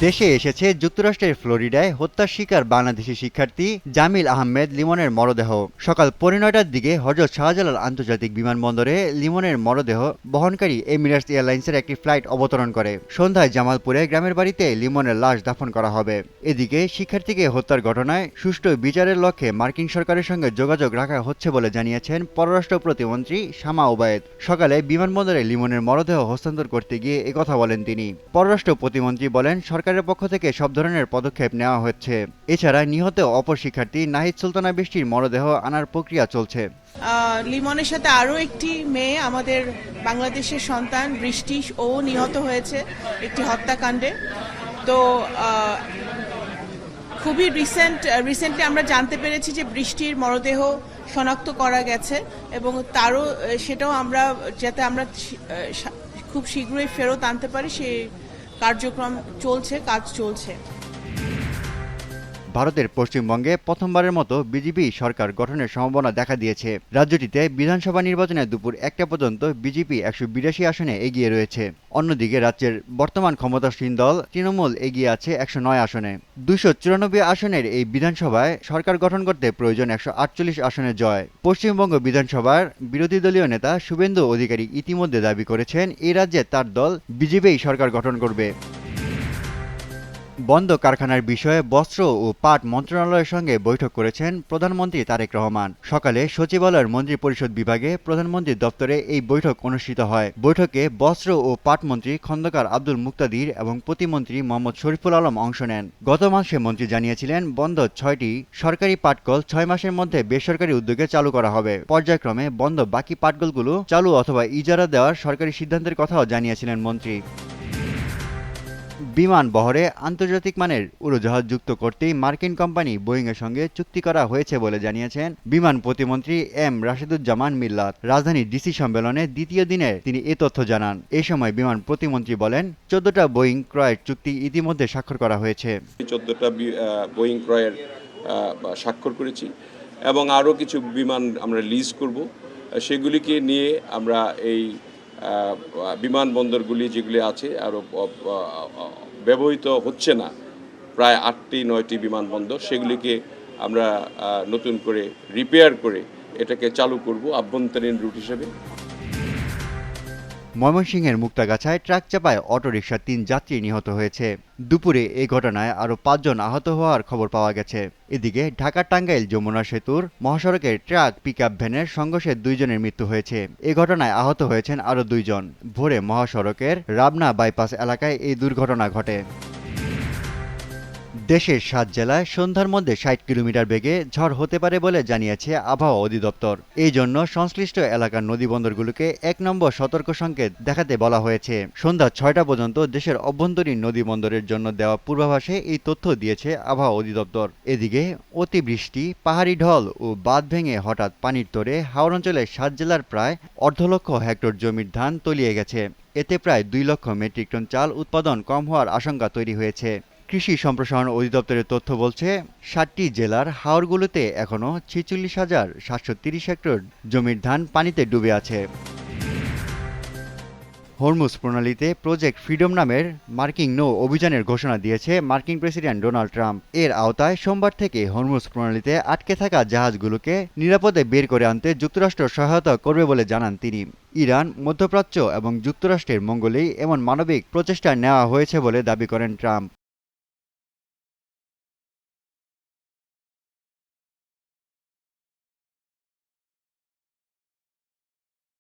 দেশে এসেছে যুক্তরাষ্ট্রের ফ্লোরিডায় হত্যার শিকার বাংলাদেশি শিক্ষার্থী জামিল আহমেদ লিমনের মরদেহ। সকাল 9:30টার দিকে হযরত শাহজালাল আন্তর্জাতিক বিমানবন্দরে লিমনের মরদেহ বহনকারী এমিরেটস এয়ারলাইন্সের একটি ফ্লাইট অবতরণ করে। সন্ধ্যায় জামালপুরে গ্রামের বাড়িতে লিমনের লাশ দাফন করা হবে। এদিকে শিক্ষার্থীকে হত্যার ঘটনায় সুষ্ঠু বিচারের লক্ষ্যে মার্কিন সরকারের সঙ্গে যোগাযোগ রাখা হচ্ছে বলে জানিয়েছেন পররাষ্ট্র প্রতিমন্ত্রী শামা ওবায়েদ। সকালে বিমানবন্দরে লিমনের মরদেহ হস্তান্তর করতে গিয়ে একথা বলেন তিনি। পররাষ্ট্র প্রতিমন্ত্রী বলেন, সরকারের পক্ষ থেকে সব ধরনের পদক্ষেপ নেওয়া হচ্ছে। এছাড়া নিহত অপর শিক্ষার্থী নাহিদ সুলতানা বৃষ্টির মরদেহ আনার প্রক্রিয়া চলছে। লিমনের সাথে আরও একটি মেয়ে আমাদের বাংলাদেশের সন্তান বৃষ্টি ও নিহত হয়েছে একটি হত্যাকাণ্ডে। তো খুবই রিসেন্টলি আমরা জানতে পেরেছি যে বৃষ্টির মরদেহ শনাক্ত করা গেছে এবং সেটাও আমরা যাতে আমরা খুব শীঘ্রই ফেরত আনতে পারি সেই কার্যক্রম চলছে, কাজ চলছে। ভারতের পশ্চিমবঙ্গে প্রথমবারের মতো বিজেপি সরকার গঠনের সম্ভাবনা দেখা দিয়েছে। রাজ্যটিতে বিধানসভা নির্বাচনে দুপুর 1টা পর্যন্ত বিজেপি 182 আসনে এগিয়ে রয়েছে। অন্যদিকে রাজ্যের বর্তমান ক্ষমতাসীন দল তৃণমূল এগিয়ে আছে 109 আসনে। 294 আসনের এই বিধানসভায় সরকার গঠন করতে প্রয়োজন 148 আসনের জয়। পশ্চিমবঙ্গ বিধানসভার বিরোধী দলীয় নেতা শুভেন্দু অধিকারী ইতিমধ্যে দাবি করেছেন, এই রাজ্যে তার দল বিজেপিই সরকার গঠন করবে। বন্ধ কারখানার বিষয়ে বস্ত্র ও পাট মন্ত্রণালয়ের সঙ্গে বৈঠক করেছেন প্রধানমন্ত্রী তারেক রহমান। সকালে সচিবালয়ের মন্ত্রিপরিষদ বিভাগে প্রধানমন্ত্রীর দপ্তরে এই বৈঠক অনুষ্ঠিত হয়। বৈঠকে বস্ত্র ও পাট মন্ত্রী খন্দকার আব্দুল মুক্তাদির এবং প্রতিমন্ত্রী মোহাম্মদ শরীফুল আলম অংশ নেন। গত মাসে মন্ত্রী জানিয়েছিলেন, বন্ধ 6টি সরকারি পাটকল 6 মাসের মধ্যে বেসরকারি উদ্যোগে চালু করা হবে। পর্যায়ক্রমে বন্ধ বাকি পাটকলগুলো চালু অথবা ইজারা দেওয়ার সরকারি সিদ্ধান্তের কথাও জানিয়েছিলেন মন্ত্রী। বিমান বহরে আন্তর্জাতিক মানের উড়োজাহাজ যুক্ত করতেই মার্কিন কোম্পানি বোয়িংয়ের সঙ্গে চুক্তি করা হয়েছে বলে জানিয়েছেন বিমান প্রতিমন্ত্রী এম রাশেদুজ্জামান মিল্লাত। রাজধানীর ডিসি সম্মেলনে দ্বিতীয় দিনে তিনি এ তথ্য জানান। এ সময় বিমান প্রতিমন্ত্রী বলেন, 14টা বোয়িং ক্রয়ের চুক্তি ইতিমধ্যে স্বাক্ষর করা হয়েছে। 14টা বোয়িং ক্রয়ের স্বাক্ষর করেছি এবং আরও কিছু বিমান আমরা লিজ করব। সেগুলিকে নিয়ে আমরা এই বিমানবন্দরগুলি যেগুলি আছে আরও ব্যবহৃত হচ্ছে না, প্রায় 8টি-9টি বিমানবন্দর, সেগুলিকে আমরা নতুন করে রিপেয়ার করে এটাকে চালু করব আভ্যন্তরীণ রুট হিসেবে। ময়মনসিংহের মুক্তাগাছায় ট্রাক চাপায় অটোরিকশার 3 যাত্রী নিহত হয়েছে। দুপুরে এই ঘটনায় আরও 5 জন আহত হওয়ার খবর পাওয়া গেছে। এদিকে ঢাকা টাঙ্গাইল যমুনা সেতুর মহাসড়কের ট্রাক পিকআপ ভ্যানের সংঘর্ষে 2 জনের মৃত্যু হয়েছে। এ ঘটনায় আহত হয়েছেন আরও 2 জন। ভোরে মহাসড়কের রাবনা বাইপাস এলাকায় এই দুর্ঘটনা ঘটে। দেশের 7 জেলায় সন্ধ্যার মধ্যে 60 কিলোমিটার বেগে ঝড় হতে পারে বলে জানিয়েছে আবহাওয়া অধিদপ্তর। এই জন্য সংশ্লিষ্ট এলাকার নদীবন্দরগুলোকে 1 নম্বর সতর্ক সংকেত দেখাতে বলা হয়েছে। সন্ধ্যা 6টা পর্যন্ত দেশের অভ্যন্তরীণ নদীবন্দরের জন্য দেওয়া পূর্বাভাসে এই তথ্য দিয়েছে আবহাওয়া অধিদপ্তর। এদিকে অতিবৃষ্টি, পাহাড়ি ঢল ও বাঁধ ভেঙে হঠাৎ পানির তোড়ে হাওড় অঞ্চলের 7 জেলার প্রায় 1.5 লক্ষ হেক্টর জমির ধান তলিয়ে গেছে। এতে প্রায় 2 লক্ষ মেট্রিক টন চাল উৎপাদন কম হওয়ার আশঙ্কা তৈরি হয়েছে। কৃষি সম্প্রসারণ অধিদপ্তরের তথ্য বলছে, 7টি জেলার হাওরগুলোতে এখনও 46,730 হেক্টর জমির ধান পানিতে ডুবে আছে। হরমুজ প্রণালীতে প্রজেক্ট ফ্রিডম নামের মার্কিং নো অভিযানের ঘোষণা দিয়েছে মার্কিন প্রেসিডেন্ট ডোনাল্ড ট্রাম্প। এর আওতায় সোমবার থেকে হরমুজ প্রণালীতে আটকে থাকা জাহাজগুলোকে নিরাপদে বের করে আনতে যুক্তরাষ্ট্র সহায়তা করবে বলে জানান তিনি। ইরান, মধ্যপ্রাচ্য এবং যুক্তরাষ্ট্রের মঙ্গলেই এমন মানবিক প্রচেষ্টা নেওয়া হয়েছে বলে দাবি করেন ট্রাম্প।